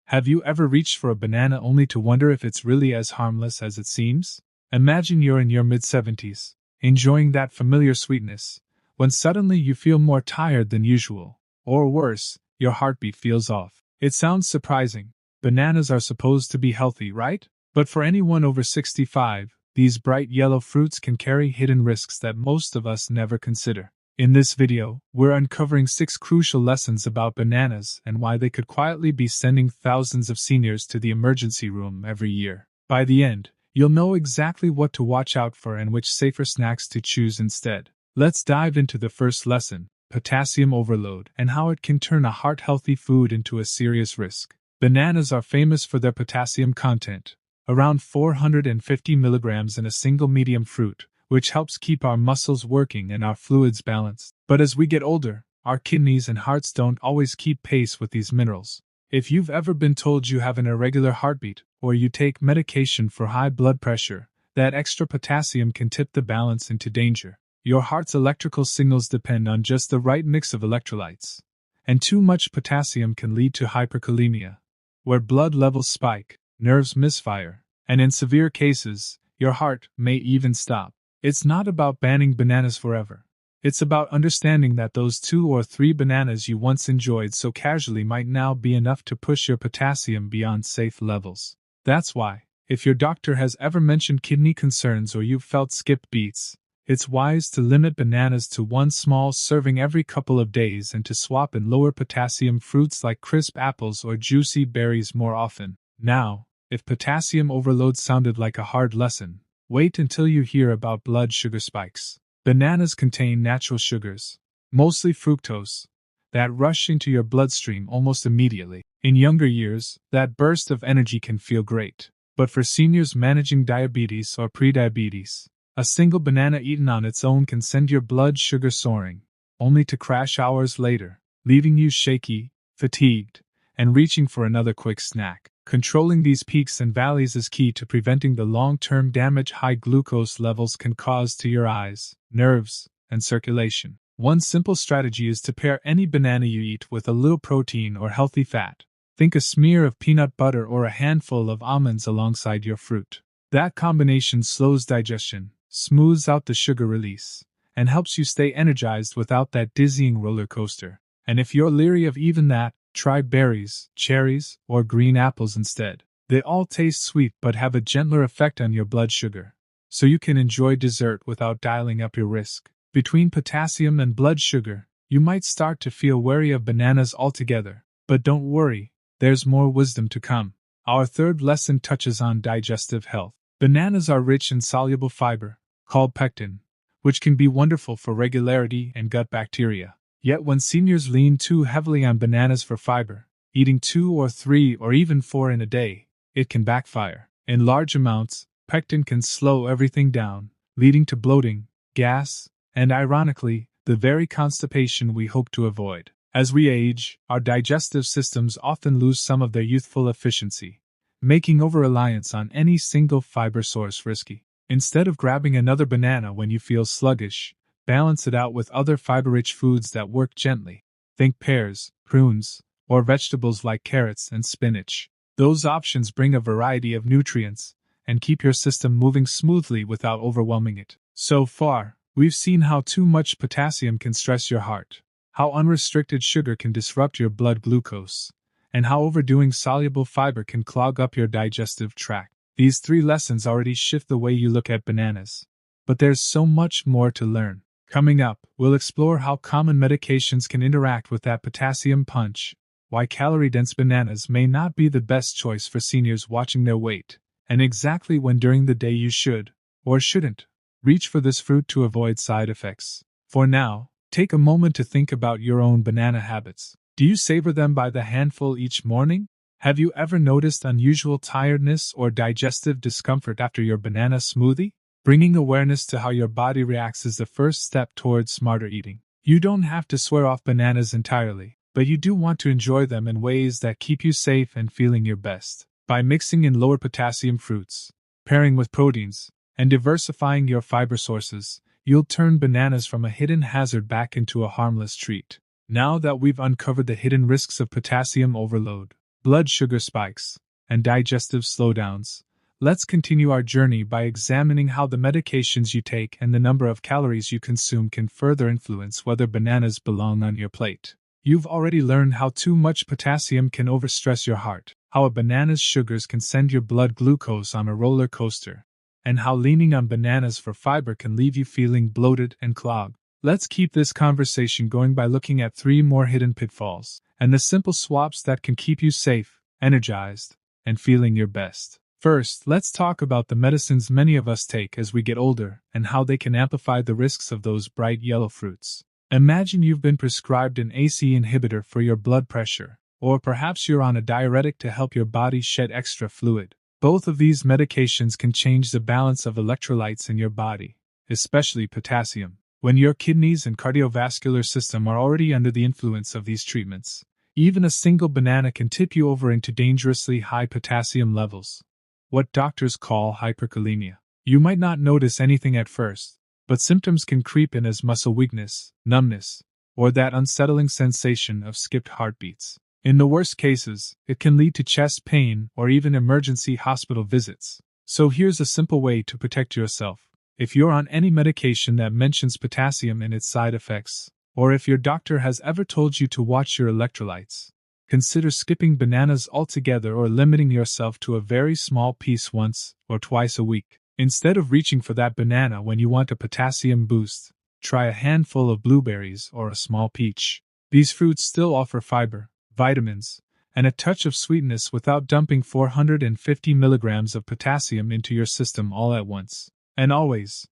Have you ever reached for a banana only to wonder if it's really as harmless as it seems? Imagine you're in your mid-70s, enjoying that familiar sweetness, when suddenly you feel more tired than usual. Or worse, your heartbeat feels off. It sounds surprising. Bananas are supposed to be healthy, right? But for anyone over 65, these bright yellow fruits can carry hidden risks that most of us never consider. In this video, we're uncovering 6 crucial lessons about bananas and why they could quietly be sending thousands of seniors to the emergency room every year. By the end, you'll know exactly what to watch out for and which safer snacks to choose instead. Let's dive into the first lesson, potassium overload, and how it can turn a heart-healthy food into a serious risk. Bananas are famous for their potassium content, around 450 milligrams in a single medium fruit, which helps keep our muscles working and our fluids balanced. But as we get older, our kidneys and hearts don't always keep pace with these minerals. If you've ever been told you have an irregular heartbeat, or you take medication for high blood pressure, that extra potassium can tip the balance into danger. Your heart's electrical signals depend on just the right mix of electrolytes, and too much potassium can lead to hyperkalemia, where blood levels spike, nerves misfire, and in severe cases, your heart may even stop. It's not about banning bananas forever. It's about understanding that those 2 or 3 bananas you once enjoyed so casually might now be enough to push your potassium beyond safe levels. That's why, if your doctor has ever mentioned kidney concerns or you've felt skipped beats, it's wise to limit bananas to 1 small serving every couple of days and to swap in lower potassium fruits like crisp apples or juicy berries more often. Now, if potassium overload sounded like a hard lesson, wait until you hear about blood sugar spikes. Bananas contain natural sugars, mostly fructose, that rush into your bloodstream almost immediately. In younger years, that burst of energy can feel great. But for seniors managing diabetes or prediabetes, a single banana eaten on its own can send your blood sugar soaring, only to crash hours later, leaving you shaky, fatigued, and reaching for another quick snack. Controlling these peaks and valleys is key to preventing the long-term damage high glucose levels can cause to your eyes, nerves, and circulation. One simple strategy is to pair any banana you eat with a little protein or healthy fat. Think a smear of peanut butter or a handful of almonds alongside your fruit. That combination slows digestion, smooths out the sugar release, and helps you stay energized without that dizzying roller coaster. And if you're leery of even that, try berries, cherries, or green apples instead. They all taste sweet but have a gentler effect on your blood sugar, so you can enjoy dessert without dialing up your risk. Between potassium and blood sugar, you might start to feel wary of bananas altogether, but don't worry, there's more wisdom to come. Our third lesson touches on digestive health. Bananas are rich in soluble fiber, called pectin, which can be wonderful for regularity and gut bacteria. Yet when seniors lean too heavily on bananas for fiber, eating 2 or 3 or even 4 in a day, it can backfire. In large amounts, pectin can slow everything down, leading to bloating, gas, and ironically, the very constipation we hope to avoid. As we age, our digestive systems often lose some of their youthful efficiency, making over-reliance on any single fiber source risky. Instead of grabbing another banana when you feel sluggish, balance it out with other fiber-rich foods that work gently. Think pears, prunes, or vegetables like carrots and spinach. Those options bring a variety of nutrients and keep your system moving smoothly without overwhelming it. So far, we've seen how too much potassium can stress your heart, how unrestricted sugar can disrupt your blood glucose, and how overdoing soluble fiber can clog up your digestive tract. These 3 lessons already shift the way you look at bananas. But there's so much more to learn. Coming up, we'll explore how common medications can interact with that potassium punch, why calorie-dense bananas may not be the best choice for seniors watching their weight, and exactly when during the day you should, or shouldn't, reach for this fruit to avoid side effects. For now, take a moment to think about your own banana habits. Do you savor them by the handful each morning? Have you ever noticed unusual tiredness or digestive discomfort after your banana smoothie? Bringing awareness to how your body reacts is the first step towards smarter eating. You don't have to swear off bananas entirely, but you do want to enjoy them in ways that keep you safe and feeling your best. By mixing in lower potassium fruits, pairing with proteins, and diversifying your fiber sources, you'll turn bananas from a hidden hazard back into a harmless treat. Now that we've uncovered the hidden risks of potassium overload, blood sugar spikes, and digestive slowdowns, let's continue our journey by examining how the medications you take and the number of calories you consume can further influence whether bananas belong on your plate. You've already learned how too much potassium can overstress your heart, how a banana's sugars can send your blood glucose on a roller coaster, and how leaning on bananas for fiber can leave you feeling bloated and clogged. Let's keep this conversation going by looking at 3 more hidden pitfalls, and the simple swaps that can keep you safe, energized, and feeling your best. First, let's talk about the medicines many of us take as we get older and how they can amplify the risks of those bright yellow fruits. Imagine you've been prescribed an ACE inhibitor for your blood pressure, or perhaps you're on a diuretic to help your body shed extra fluid. Both of these medications can change the balance of electrolytes in your body, especially potassium. When your kidneys and cardiovascular system are already under the influence of these treatments, even a single banana can tip you over into dangerously high potassium levels, what doctors call hyperkalemia. You might not notice anything at first, but symptoms can creep in as muscle weakness, numbness, or that unsettling sensation of skipped heartbeats. In the worst cases, it can lead to chest pain or even emergency hospital visits. So here's a simple way to protect yourself. If you're on any medication that mentions potassium and its side effects, or if your doctor has ever told you to watch your electrolytes, consider skipping bananas altogether or limiting yourself to a very small piece once or twice a week. Instead of reaching for that banana when you want a potassium boost, try a handful of blueberries or a small peach. These fruits still offer fiber, vitamins, and a touch of sweetness without dumping 450 milligrams of potassium into your system all at once. And always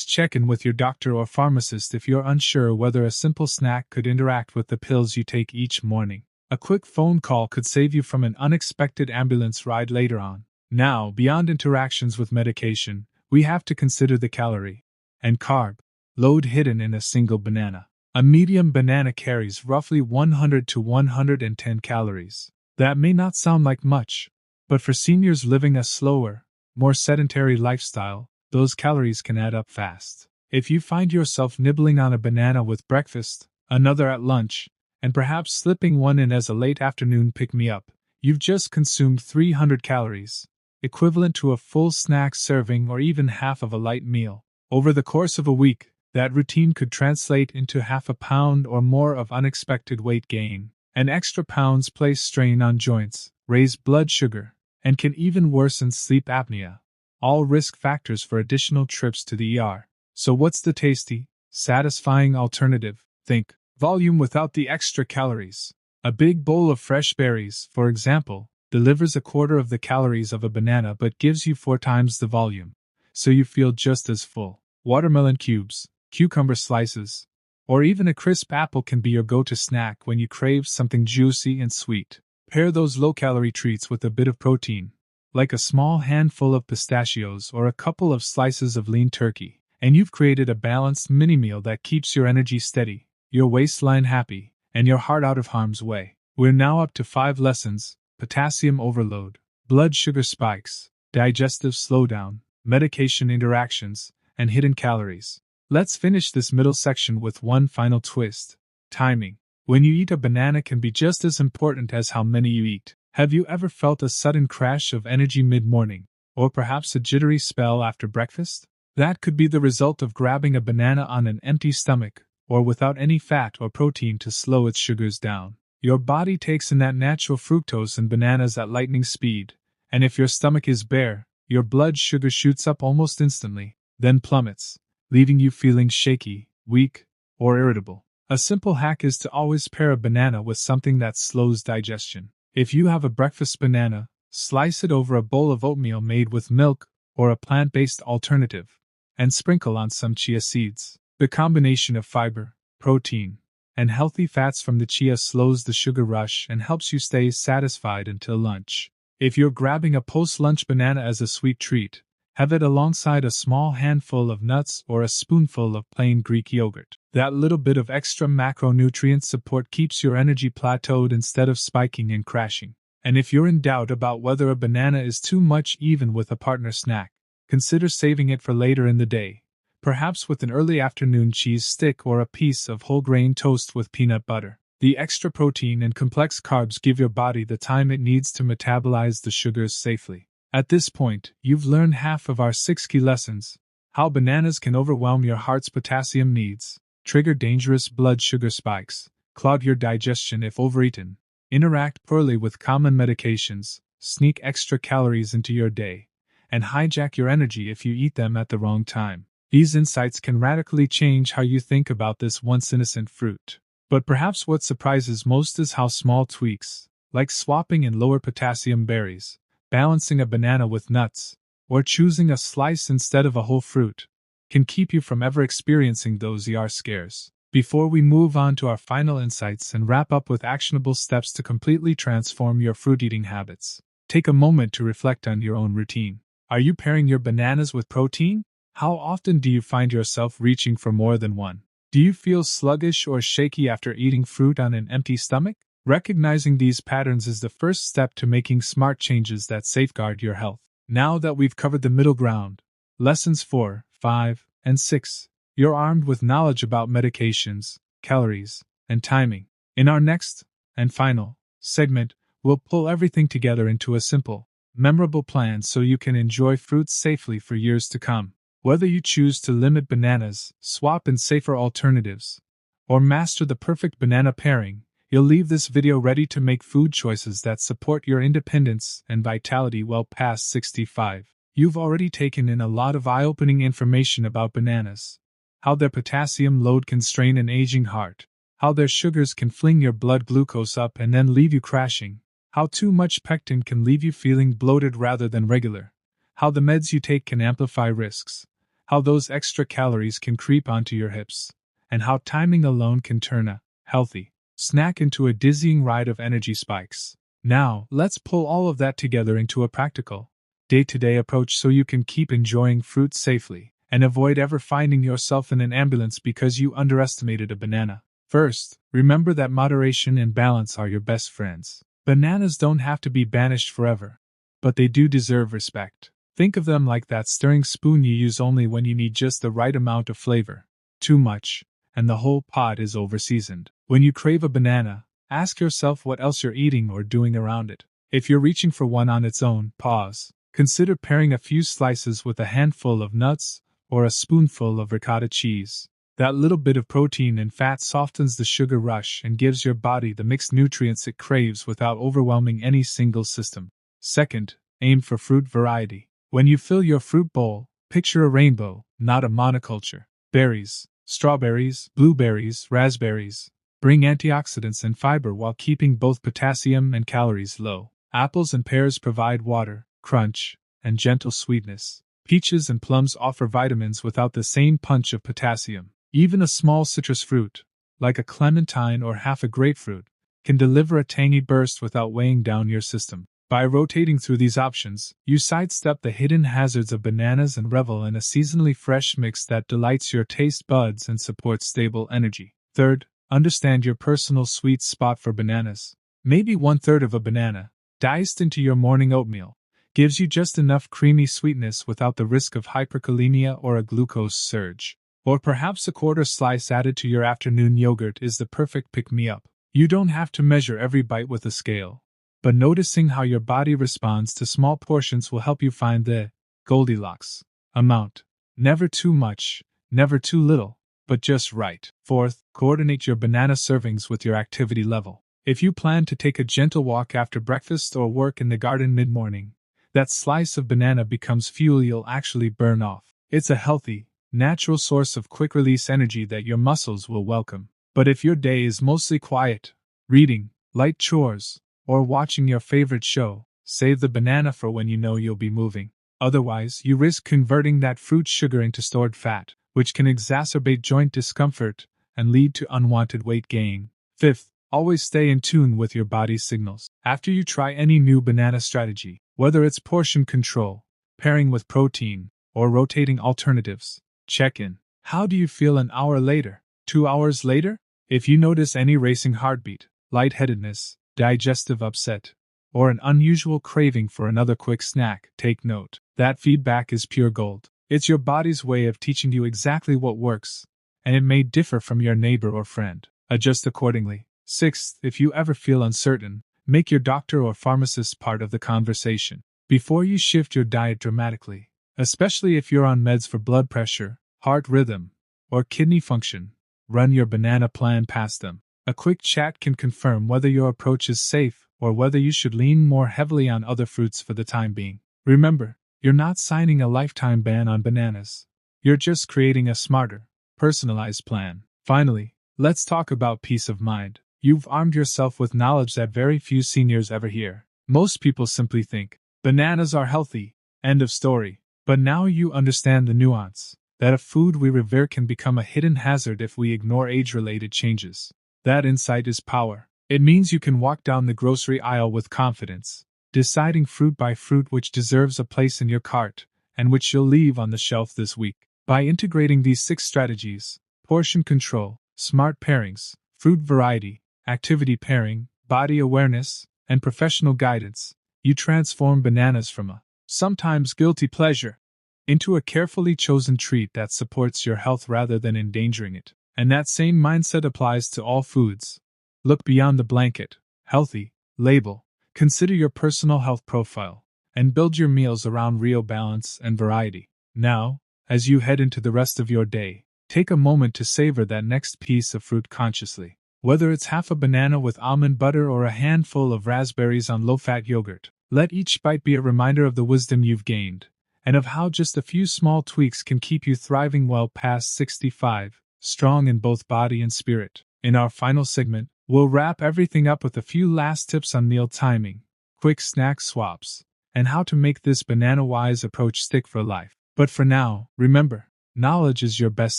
check in with your doctor or pharmacist if you're unsure whether a simple snack could interact with the pills you take each morning. A quick phone call could save you from an unexpected ambulance ride later on. Now, beyond interactions with medication, we have to consider the calorie and carb load hidden in a single banana. A medium banana carries roughly 100 to 110 calories. That may not sound like much, but for seniors living a slower, more sedentary lifestyle, those calories can add up fast. If you find yourself nibbling on a banana with breakfast, another at lunch, and perhaps slipping one in as a late afternoon pick-me-up, you've just consumed 300 calories, equivalent to a full snack serving or even half of a light meal. Over the course of a week, that routine could translate into half a pound or more of unexpected weight gain. And extra pounds place strain on joints, raise blood sugar, and can even worsen sleep apnea. All risk factors for additional trips to the ER. So what's the tasty, satisfying alternative? Think volume without the extra calories. A big bowl of fresh berries, for example, delivers a quarter of the calories of a banana but gives you 4 times the volume, so you feel just as full. Watermelon cubes, cucumber slices, or even a crisp apple can be your go-to snack when you crave something juicy and sweet. Pair those low-calorie treats with a bit of protein, like a small handful of pistachios or a couple of slices of lean turkey, and you've created a balanced mini-meal that keeps your energy steady, your waistline happy, and your heart out of harm's way. We're now up to 5 lessons: potassium overload, blood sugar spikes, digestive slowdown, medication interactions, and hidden calories. Let's finish this middle section with one final twist: timing. When you eat a banana can be just as important as how many you eat. Have you ever felt a sudden crash of energy mid-morning, or perhaps a jittery spell after breakfast? That could be the result of grabbing a banana on an empty stomach, or without any fat or protein to slow its sugars down. Your body takes in that natural fructose in bananas at lightning speed, and if your stomach is bare, your blood sugar shoots up almost instantly, then plummets, leaving you feeling shaky, weak, or irritable. A simple hack is to always pair a banana with something that slows digestion. If you have a breakfast banana, slice it over a bowl of oatmeal made with milk or a plant-based alternative, and sprinkle on some chia seeds. The combination of fiber, protein, and healthy fats from the chia slows the sugar rush and helps you stay satisfied until lunch. If you're grabbing a post-lunch banana as a sweet treat, have it alongside a small handful of nuts or a spoonful of plain Greek yogurt. That little bit of extra macronutrient support keeps your energy plateaued instead of spiking and crashing. And if you're in doubt about whether a banana is too much even with a partner snack, consider saving it for later in the day, perhaps with an early afternoon cheese stick or a piece of whole grain toast with peanut butter. The extra protein and complex carbs give your body the time it needs to metabolize the sugars safely. At this point, you've learned half of our 6 key lessons: how bananas can overwhelm your heart's potassium needs, trigger dangerous blood sugar spikes, clog your digestion if overeaten, interact poorly with common medications, sneak extra calories into your day, and hijack your energy if you eat them at the wrong time. These insights can radically change how you think about this once innocent fruit. But perhaps what surprises most is how small tweaks, like swapping in lower potassium berries, balancing a banana with nuts, or choosing a slice instead of a whole fruit, can keep you from ever experiencing those ER scares. Before we move on to our final insights and wrap up with actionable steps to completely transform your fruit eating habits, take a moment to reflect on your own routine. Are you pairing your bananas with protein? How often do you find yourself reaching for more than one? Do you feel sluggish or shaky after eating fruit on an empty stomach? Recognizing these patterns is the first step to making smart changes that safeguard your health. Now that we've covered the middle ground, lessons 4, 5, and 6, you're armed with knowledge about medications, calories, and timing. In our next, and final, segment, we'll pull everything together into a simple, memorable plan so you can enjoy fruits safely for years to come. Whether you choose to limit bananas, swap in safer alternatives, or master the perfect banana pairing, you'll leave this video ready to make food choices that support your independence and vitality well past 65. You've already taken in a lot of eye-opening information about bananas: how their potassium load can strain an aging heart, how their sugars can fling your blood glucose up and then leave you crashing, how too much pectin can leave you feeling bloated rather than regular, how the meds you take can amplify risks, how those extra calories can creep onto your hips, and how timing alone can turn a healthy snack into a dizzying ride of energy spikes. Now, let's pull all of that together into a practical, day-to-day approach so you can keep enjoying fruit safely and avoid ever finding yourself in an ambulance because you underestimated a banana. First, remember that moderation and balance are your best friends. Bananas don't have to be banished forever, but they do deserve respect. Think of them like that stirring spoon you use only when you need just the right amount of flavor. Too much, and the whole pot is overseasoned. When you crave a banana, ask yourself what else you're eating or doing around it. If you're reaching for one on its own, pause. Consider pairing a few slices with a handful of nuts or a spoonful of ricotta cheese. That little bit of protein and fat softens the sugar rush and gives your body the mixed nutrients it craves without overwhelming any single system. Second, aim for fruit variety. When you fill your fruit bowl, picture a rainbow, not a monoculture. Berries, strawberries, blueberries, raspberries. Bring antioxidants and fiber while keeping both potassium and calories low. Apples and pears provide water, crunch, and gentle sweetness. Peaches and plums offer vitamins without the same punch of potassium. Even a small citrus fruit, like a clementine or half a grapefruit, can deliver a tangy burst without weighing down your system. By rotating through these options, you sidestep the hidden hazards of bananas and revel in a seasonally fresh mix that delights your taste buds and supports stable energy. Third, understand your personal sweet spot for bananas. Maybe 1/3 of a banana, diced into your morning oatmeal, gives you just enough creamy sweetness without the risk of hyperkalemia or a glucose surge. Or perhaps a quarter slice added to your afternoon yogurt is the perfect pick-me-up. You don't have to measure every bite with a scale, but noticing how your body responds to small portions will help you find the Goldilocks amount. Never too much, never too little, but just right. Fourth, coordinate your banana servings with your activity level. If you plan to take a gentle walk after breakfast or work in the garden mid-morning, that slice of banana becomes fuel you'll actually burn off. It's a healthy, natural source of quick-release energy that your muscles will welcome. But if your day is mostly quiet, reading, light chores, or watching your favorite show, save the banana for when you know you'll be moving. Otherwise, you risk converting that fruit sugar into stored fat, which can exacerbate joint discomfort and lead to unwanted weight gain. Fifth, always stay in tune with your body's signals. After you try any new banana strategy, whether it's portion control, pairing with protein, or rotating alternatives, check in. How do you feel an hour later? 2 hours later? If you notice any racing heartbeat, lightheadedness, digestive upset, or an unusual craving for another quick snack, take note. That feedback is pure gold. It's your body's way of teaching you exactly what works, and it may differ from your neighbor or friend. Adjust accordingly. Sixth, if you ever feel uncertain, make your doctor or pharmacist part of the conversation before you shift your diet dramatically, especially if you're on meds for blood pressure, heart rhythm, or kidney function. Run your banana plan past them. A quick chat can confirm whether your approach is safe or whether you should lean more heavily on other fruits for the time being. Remember, you're not signing a lifetime ban on bananas. You're just creating a smarter, personalized plan. Finally, let's talk about peace of mind. You've armed yourself with knowledge that very few seniors ever hear. Most people simply think, bananas are healthy, end of story. But now you understand the nuance, that a food we revere can become a hidden hazard if we ignore age-related changes. That insight is power. It means you can walk down the grocery aisle with confidence, deciding fruit by fruit which deserves a place in your cart, and which you'll leave on the shelf this week. By integrating these 6 strategies, portion control, smart pairings, fruit variety, activity pairing, body awareness, and professional guidance, you transform bananas from a sometimes guilty pleasure into a carefully chosen treat that supports your health rather than endangering it. And that same mindset applies to all foods. Look beyond the blanket, healthy, label, consider your personal health profile, and build your meals around real balance and variety. Now, as you head into the rest of your day, take a moment to savor that next piece of fruit consciously. Whether it's half a banana with almond butter or a handful of raspberries on low-fat yogurt, let each bite be a reminder of the wisdom you've gained, and of how just a few small tweaks can keep you thriving well past 65, strong in both body and spirit. In our final segment, we'll wrap everything up with a few last tips on meal timing, quick snack swaps, and how to make this banana-wise approach stick for life. But for now, remember, knowledge is your best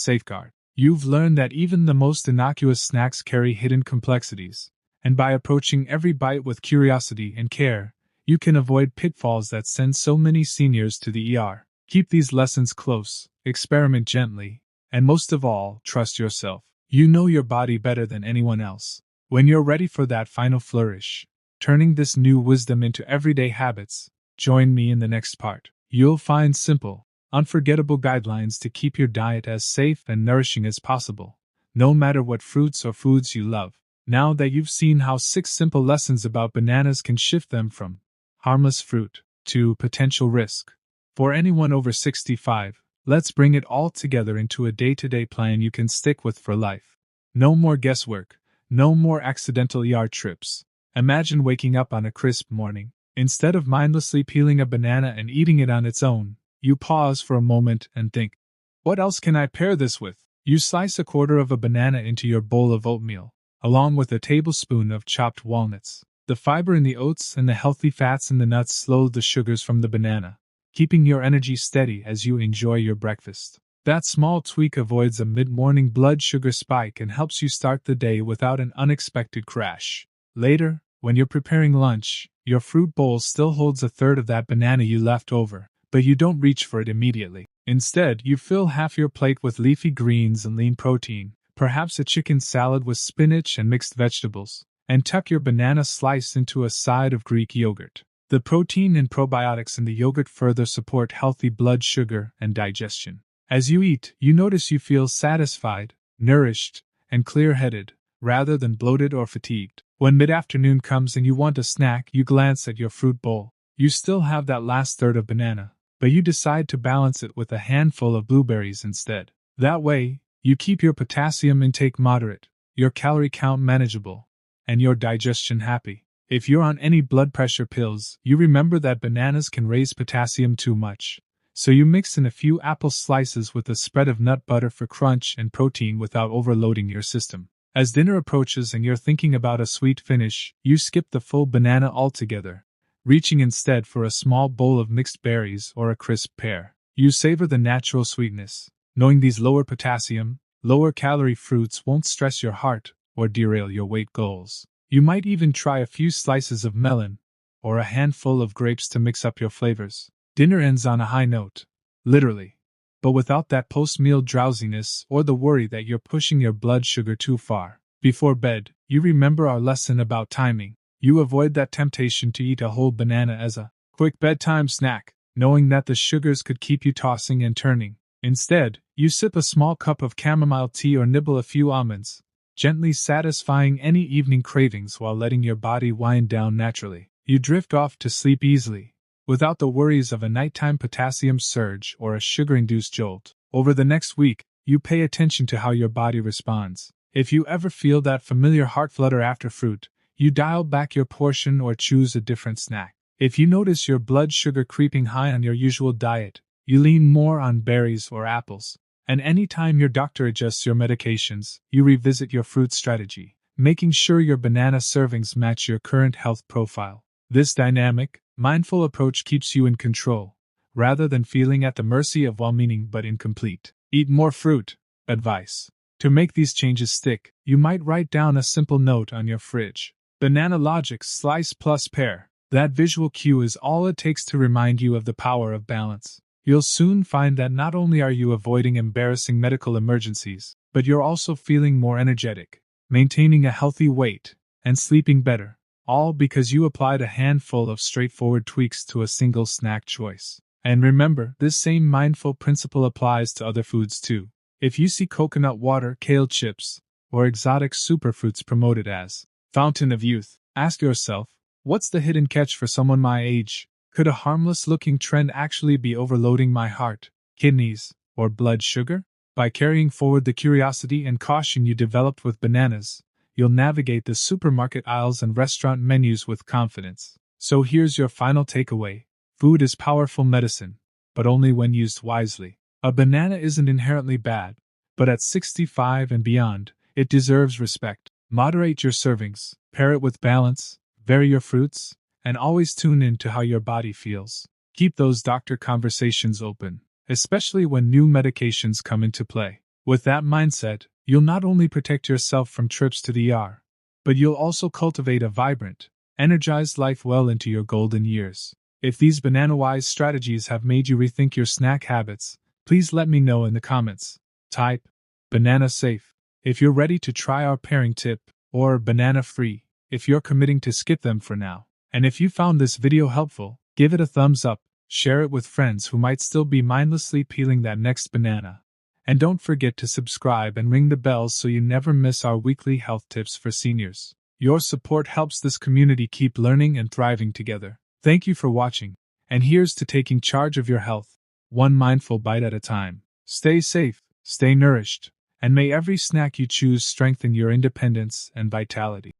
safeguard. You've learned that even the most innocuous snacks carry hidden complexities, and by approaching every bite with curiosity and care, you can avoid pitfalls that send so many seniors to the ER. Keep these lessons close, experiment gently, and most of all, trust yourself. You know your body better than anyone else. When you're ready for that final flourish, turning this new wisdom into everyday habits, join me in the next part. You'll find simple, unforgettable guidelines to keep your diet as safe and nourishing as possible, no matter what fruits or foods you love. Now that you've seen how 6 simple lessons about bananas can shift them from harmless fruit to potential risk for anyone over 65, let's bring it all together into a day-to-day plan you can stick with for life. No more guesswork, no more accidental ER trips. Imagine waking up on a crisp morning. Instead of mindlessly peeling a banana and eating it on its own, you pause for a moment and think, what else can I pair this with? You slice a quarter of a banana into your bowl of oatmeal, along with a tablespoon of chopped walnuts. The fiber in the oats and the healthy fats in the nuts slow the sugars from the banana, keeping your energy steady as you enjoy your breakfast. That small tweak avoids a mid-morning blood sugar spike and helps you start the day without an unexpected crash. Later, when you're preparing lunch, your fruit bowl still holds a third of that banana you left over, but you don't reach for it immediately. Instead, you fill half your plate with leafy greens and lean protein, perhaps a chicken salad with spinach and mixed vegetables, and tuck your banana slice into a side of Greek yogurt. The protein and probiotics in the yogurt further support healthy blood sugar and digestion. As you eat, you notice you feel satisfied, nourished, and clear-headed, rather than bloated or fatigued. When mid-afternoon comes and you want a snack, you glance at your fruit bowl. You still have that last third of banana, but you decide to balance it with a handful of blueberries instead. That way, you keep your potassium intake moderate, your calorie count manageable, and your digestion happy. If you're on any blood pressure pills, you remember that bananas can raise potassium too much, so you mix in a few apple slices with a spread of nut butter for crunch and protein without overloading your system. As dinner approaches and you're thinking about a sweet finish, you skip the full banana altogether, reaching instead for a small bowl of mixed berries or a crisp pear. You savor the natural sweetness, knowing these lower potassium, lower calorie fruits won't stress your heart or derail your weight goals. You might even try a few slices of melon or a handful of grapes to mix up your flavors. Dinner ends on a high note, literally, but without that post-meal drowsiness or the worry that you're pushing your blood sugar too far. Before bed, you remember our lesson about timing. You avoid that temptation to eat a whole banana as a quick bedtime snack, knowing that the sugars could keep you tossing and turning. Instead, you sip a small cup of chamomile tea or nibble a few almonds, gently satisfying any evening cravings while letting your body wind down naturally. You drift off to sleep easily, without the worries of a nighttime potassium surge or a sugar-induced jolt. Over the next week, you pay attention to how your body responds. If you ever feel that familiar heart flutter after fruit, you dial back your portion or choose a different snack. If you notice your blood sugar creeping high on your usual diet, you lean more on berries or apples. And anytime your doctor adjusts your medications, you revisit your fruit strategy, making sure your banana servings match your current health profile. This dynamic, mindful approach keeps you in control, rather than feeling at the mercy of well-meaning but incomplete. Eat more fruit. Advice. To make these changes stick, you might write down a simple note on your fridge. Banana logic, slice plus pair. That visual cue is all it takes to remind you of the power of balance. You'll soon find that not only are you avoiding embarrassing medical emergencies, but you're also feeling more energetic, maintaining a healthy weight, and sleeping better, all because you applied a handful of straightforward tweaks to a single snack choice. And remember, this same mindful principle applies to other foods too. If you see coconut water, kale chips, or exotic superfruits promoted as fountain of youth, ask yourself, what's the hidden catch for someone my age? Could a harmless-looking trend actually be overloading my heart, kidneys, or blood sugar? By carrying forward the curiosity and caution you developed with bananas, you'll navigate the supermarket aisles and restaurant menus with confidence. So here's your final takeaway. Food is powerful medicine, but only when used wisely. A banana isn't inherently bad, but at 65 and beyond, it deserves respect. Moderate your servings, pair it with balance, vary your fruits, and always tune in to how your body feels. Keep those doctor conversations open, especially when new medications come into play. With that mindset, you'll not only protect yourself from trips to the ER, but you'll also cultivate a vibrant, energized life well into your golden years. If these banana-wise strategies have made you rethink your snack habits, please let me know in the comments. Type banana safe if you're ready to try our pairing tip, or banana free if you're committing to skip them for now. And if you found this video helpful, give it a thumbs up, share it with friends who might still be mindlessly peeling that next banana. And don't forget to subscribe and ring the bells so you never miss our weekly health tips for seniors. Your support helps this community keep learning and thriving together. Thank you for watching, and here's to taking charge of your health, one mindful bite at a time. Stay safe, stay nourished, and may every snack you choose strengthen your independence and vitality.